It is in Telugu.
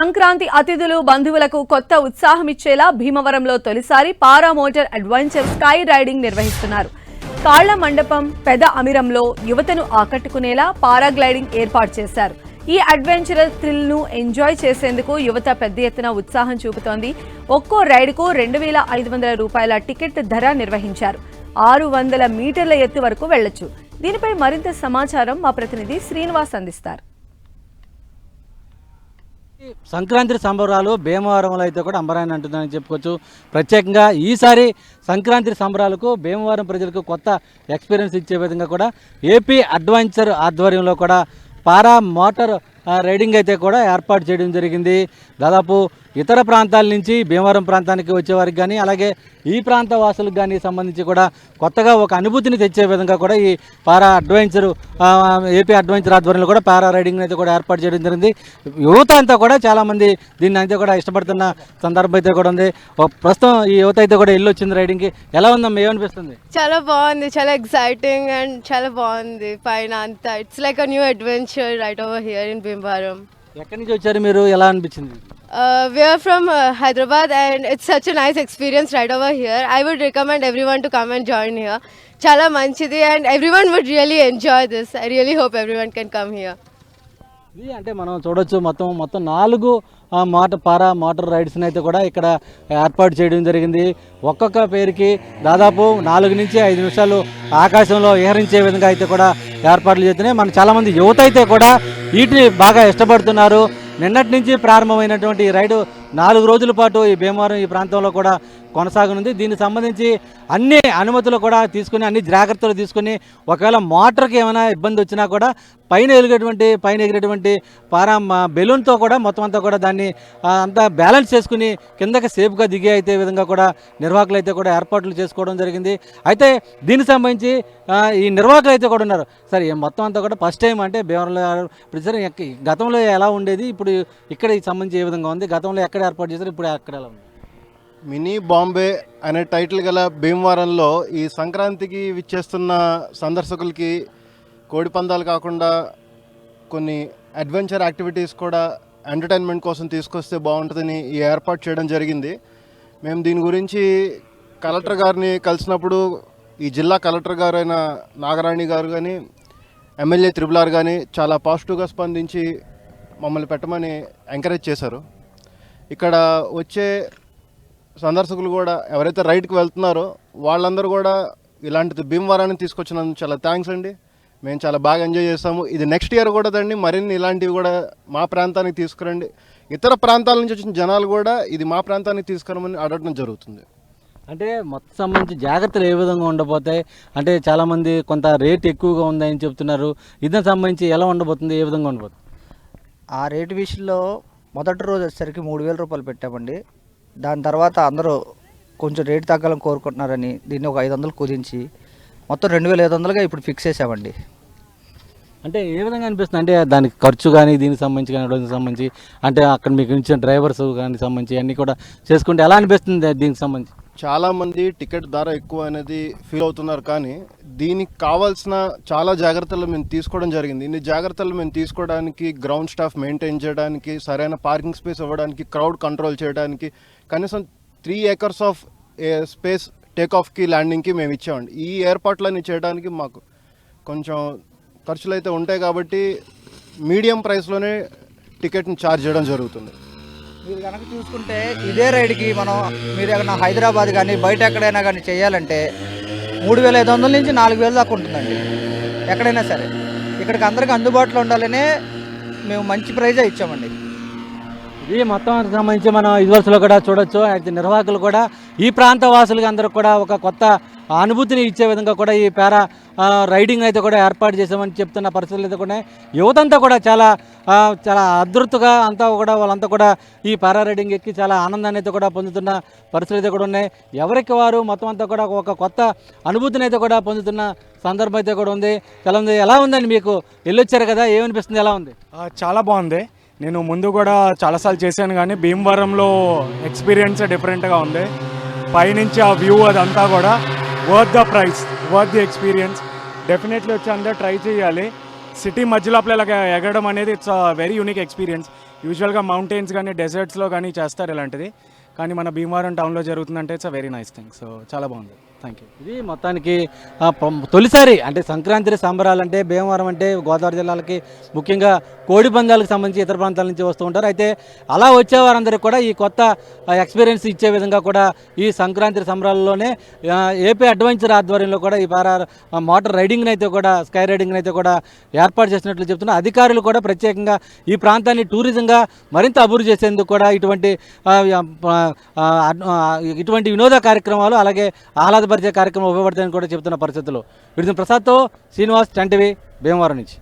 సంక్రాంతి అతిథులు బంధువులకు కొత్త ఉత్సాహమిచ్చేలా భీమవరంలో తొలిసారి పారా మోటార్ అడ్వెంచర్ స్కై రైడింగ్ నిర్వహిస్తున్నారు. కాళ్ల మండపం పెద అమిరంలో యువతను ఆకట్టుకునేలా పారాగ్లైడింగ్ ఏర్పాటు చేశారు. ఈ అడ్వెంచరస్ థ్రిల్ ను ఎంజాయ్ చేసేందుకు యువత పెద్ద ఎత్తున ఉత్సాహం చూపుతోంది. ఒక్కో రైడ్కు 2,500 రూపాయల టికెట్ ధర నిర్వహించారు. 600 మీటర్ల ఎత్తు వరకు వెళ్లొచ్చు. దీనిపై మరింత సమాచారం మా ప్రతినిధి శ్రీనివాస్ అందిస్తారు. సంక్రాంతి సంబరాలు భీమవరంలో అయితే కూడా అంబరాన్ని అంటుందని చెప్పుకోవచ్చు. ప్రత్యేకంగా ఈసారి సంక్రాంతి సంబరాలకు భీమవరం ప్రజలకు కొత్త ఎక్స్పీరియన్స్ ఇచ్చే విధంగా కూడా ఏపీ అడ్వెంచర్ ఆధ్వర్యంలో కూడా పారా మోటార్ రైడింగ్ అయితే కూడా ఏర్పాటు చేయడం జరిగింది. దాదాపు ఇతర ప్రాంతాల నుంచి భీమవరం ప్రాంతానికి వచ్చేవారికి కానీ అలాగే ఈ ప్రాంత వాసులకు కానీ సంబంధించి కూడా కొత్తగా ఒక అనుభూతిని తెచ్చే విధంగా కూడా ఈ పారా అడ్వెంచర్ ఏపీ అడ్వెంచర్ ఆధ్వర్యంలో కూడా పారా రైడింగ్ అయితే కూడా ఏర్పాటు చేయడం జరిగింది. యువత అంతా కూడా చాలామంది దీన్ని అయితే కూడా ఇష్టపడుతున్న సందర్భం అయితే కూడా ఉంది. ప్రస్తుతం ఈ యువత అయితే కూడా ఇల్లు వచ్చింది రైడింగ్కి. ఎలా ఉందమ్మా, ఏమనిపిస్తుంది? చాలా బాగుంది, చాలా ఎక్సైటింగ్ అండ్ చాలా బాగుంది. పైన అంతా it's like a new adventure right over here in Bhimavaram. ఎక్కడి నుంచి వచ్చారు మీరు, ఎలా అనిపించింది? We are from Hyderabad and it's such a nice experience right over here. I would recommend everyone to come and join here. Chala manchidi and everyone would really enjoy this. I really hope everyone can come here. ఇది అంటే మనం చూడొచ్చు మొత్తం 4 పారా మోటార్ రైడ్స్ని అయితే కూడా ఇక్కడ ఏర్పాటు చేయడం జరిగింది. ఒక్కొక్క పేరుకి దాదాపు 4 నుంచి 5 నిమిషాలు ఆకాశంలో విహరించే విధంగా అయితే కూడా ఏర్పాట్లు చేస్తున్నాయి. మన చాలామంది యువత అయితే కూడా వీటిని బాగా ఇష్టపడుతున్నారు. నిన్నటి నుంచి ప్రారంభమైనటువంటి ఈ రైడు 4 రోజుల పాటు ఈ భీమవరం ఈ ప్రాంతంలో కూడా కొనసాగనుంది. దీనికి సంబంధించి అన్ని అనుమతులు కూడా తీసుకుని అన్ని జాగ్రత్తలు తీసుకుని ఒకవేళ మోటార్కి ఏమైనా ఇబ్బంది వచ్చినా కూడా పైన ఎగిరేటువంటి పారా బెలూన్తో కూడా మొత్తం అంతా కూడా దాన్ని అంతా బ్యాలెన్స్ చేసుకుని కిందకి సేఫ్గా దిగే అయితే విధంగా కూడా నిర్వాహకులు అయితే కూడా ఏర్పాట్లు చేసుకోవడం జరిగింది. అయితే దీనికి సంబంధించి ఈ నిర్వాహకులు అయితే కూడా ఉన్నారు. సరే, మొత్తం అంతా కూడా ఫస్ట్ టైం అంటే భీమవరంలో ఇప్పుడు సరే గతంలో ఎలా ఉండేది, ఇప్పుడు ఇక్కడ సంబంధించి ఏ విధంగా ఉంది, గతంలో ఎక్కడ ఏర్పాటు చేశారు, ఇప్పుడు ఎక్కడ ఎలా ఉంది? మినీ బాంబే అనే టైటిల్ గల భీమవరంలో ఈ సంక్రాంతికి విచ్చేస్తున్న సందర్శకులకి కోడి పందాలు కాకుండా కొన్ని అడ్వెంచర్ యాక్టివిటీస్ కూడా ఎంటర్టైన్మెంట్ కోసం తీసుకొస్తే బాగుంటుందని ఈ ఏర్పాటు చేయడం జరిగింది. మేము దీని గురించి కలెక్టర్ గారిని కలిసినప్పుడు ఈ జిల్లా కలెక్టర్ గారు అయిన నాగరాణి గారు కానీ ఎమ్మెల్యే త్రిబులార్ కానీ చాలా పాజిటివ్గా స్పందించి మమ్మల్ని పెట్టమని ఎంకరేజ్ చేశారు. ఇక్కడ వచ్చే సందర్శకులు కూడా ఎవరైతే రైడ్కి వెళ్తున్నారో వాళ్ళందరూ కూడా ఇలాంటిది భీమవరాన్ని తీసుకొచ్చినందుకు చాలా థ్యాంక్స్ అండి. మేము చాలా బాగా ఎంజాయ్ చేస్తాము. ఇది నెక్స్ట్ ఇయర్ కూడా దండి మరిన్ని ఇలాంటివి కూడా మా ప్రాంతానికి తీసుకురండి. ఇతర ప్రాంతాల నుంచి వచ్చిన జనాలు కూడా ఇది మా ప్రాంతానికి తీసుకురమని అడగడం జరుగుతుంది. అంటే మొత్తం సంబంధించి జాగ్రత్తలు ఏ విధంగా ఉండబోతాయి అంటే చాలామంది కొంత రేట్ ఎక్కువగా ఉందని చెప్తున్నారు. ఇదానికి సంబంధించి ఎలా ఉండబోతుంది, ఏ విధంగా ఉండబోతుంది? ఆ రేటు విషయంలో మొదటి రోజు వచ్చేసరికి 3,000 రూపాయలు పెట్టామండి. దాని తర్వాత అందరూ కొంచెం రేటు తగ్గాలని కోరుకుంటున్నారని దీన్ని ఒక 500 కుదించి మొత్తం 2,500గా ఇప్పుడు ఫిక్స్ చేసామండి. అంటే ఏ విధంగా అనిపిస్తుంది అంటే దానికి ఖర్చు కానీ దీనికి సంబంధించి అంటే అక్కడ మీకు ఇచ్చిన డ్రైవర్స్ కానీ సంబంధించి అన్నీ కూడా చేసుకుంటే ఎలా అనిపిస్తుంది దీనికి సంబంధించి? చాలామంది టికెట్ ధర ఎక్కువ అనేది ఫీల్ అవుతున్నారు, కానీ దీనికి కావాల్సిన చాలా జాగ్రత్తలు మేము తీసుకోవడం జరిగింది. ఇన్ని జాగ్రత్తలు మేము తీసుకోవడానికి గ్రౌండ్ స్టాఫ్ మెయింటైన్ చేయడానికి, సరైన పార్కింగ్ స్పేస్ ఇవ్వడానికి, క్రౌడ్ కంట్రోల్ చేయడానికి కనీసం 3 acres ఆఫ్ స్పేస్ టేక్ ఆఫ్కి ల్యాండింగ్కి మేము ఇచ్చామండి. ఈ ఏర్పాట్లన్నీ చేయడానికి మాకు కొంచెం ఖర్చులు అయితే ఉంటాయి కాబట్టి మీడియం ప్రైస్లోనే టికెట్ని ఛార్జ్ చేయడం జరుగుతుంది. మీరు కనుక చూసుకుంటే ఇదే రైడ్కి మీరు ఏమైనా హైదరాబాద్ కానీ బయట ఎక్కడైనా కానీ చేయాలంటే 3,500 నుంచి 4,000 దాకా ఉంటుందండి. ఎక్కడైనా సరే ఇక్కడికి అందరికీ అందుబాటులో ఉండాలనే మేము మంచి ప్రైజే ఇచ్చామండి. ఇది మొత్తం సంబంధించి మనం ఇదివరసలో కూడా చూడొచ్చు. అయితే నిర్వాహకులు కూడా ఈ ప్రాంత వాసులకి అందరూ కూడా ఒక కొత్త అనుభూతిని ఇచ్చే విధంగా కూడా ఈ పారా రైడింగ్ అయితే కూడా ఏర్పాటు చేసామని చెప్తున్న పరిస్థితులు అయితే కూడా యువతంతా కూడా చాలా అదృష్టంగా వాళ్ళంతా కూడా ఈ పారా రైడింగ్ ఎక్కి చాలా ఆనందాన్ని అయితే కూడా పొందుతున్న పరిస్థితులు అయితే కూడా ఉన్నాయి. ఎవరికి వారు మొత్తం అంతా కూడా ఒక కొత్త అనుభూతిని అయితే కూడా పొందుతున్న సందర్భం అయితే కూడా ఉంది. చాలా ఉంది. ఎలా ఉందండి, మీకు వెళ్ళొచ్చారు కదా, ఏమనిపిస్తుంది, ఎలా ఉంది? చాలా బాగుంది. నేను ముందు కూడా చాలాసార్లు చేశాను, కానీ భీమవరంలో ఎక్స్పీరియన్స్ డిఫరెంట్గా ఉంది. పైనుంచి ఆ వ్యూ అదంతా కూడా worth the price, worth the experience. Definitely వచ్చి అందరూ ట్రై చేయాలి. సిటీ మధ్యలో ఇలాగ ఎగరడం అనేది ఇట్స్ వెరీ యూనిక్ ఎక్స్పీరియన్స్. యూజువల్గా మౌంటైన్స్ కానీ డెజర్ట్స్లో కానీ చేస్తారు ఇలాంటిది, కానీ మన భీమవరం టౌన్లో జరుగుతుందంటే it's a very nice thing. So చాలా బాగుంది. Thank you. ఇది మొత్తానికి తొలిసారి అంటే సంక్రాంతి సంబరాలు అంటే భీమవరం అంటే గోదావరి జిల్లాలకి ముఖ్యంగా కోడి పందాలకు సంబంధించి ఇతర ప్రాంతాల నుంచి వస్తూ ఉంటారు. అయితే అలా వచ్చే వారందరికీ కూడా ఈ కొత్త ఎక్స్పీరియన్స్ ఇచ్చే విధంగా కూడా ఈ సంక్రాంతి సంబరాల్లోనే ఏపీ అడ్వెంచర్ ఆధ్వర్యంలో కూడా ఈ మోటార్ రైడింగ్ని అయితే కూడా స్కై రైడింగ్ని అయితే కూడా ఏర్పాటు చేసినట్లు చెప్తున్నారు. అధికారులు కూడా ప్రత్యేకంగా ఈ ప్రాంతాన్ని టూరిజంగా మరింత అభివృద్ధి చేసేందుకు కూడా ఇటువంటి వినోద కార్యక్రమాలు అలాగే ఆహ్లాదపరిచే కార్యక్రమం ఉపయోగపడతాయని కూడా చెబుతున్న పరిస్థితులు. విడుదల ప్రసాద్తో శ్రీనివాస్, 10 టీవీ, భీమవరం నుంచి.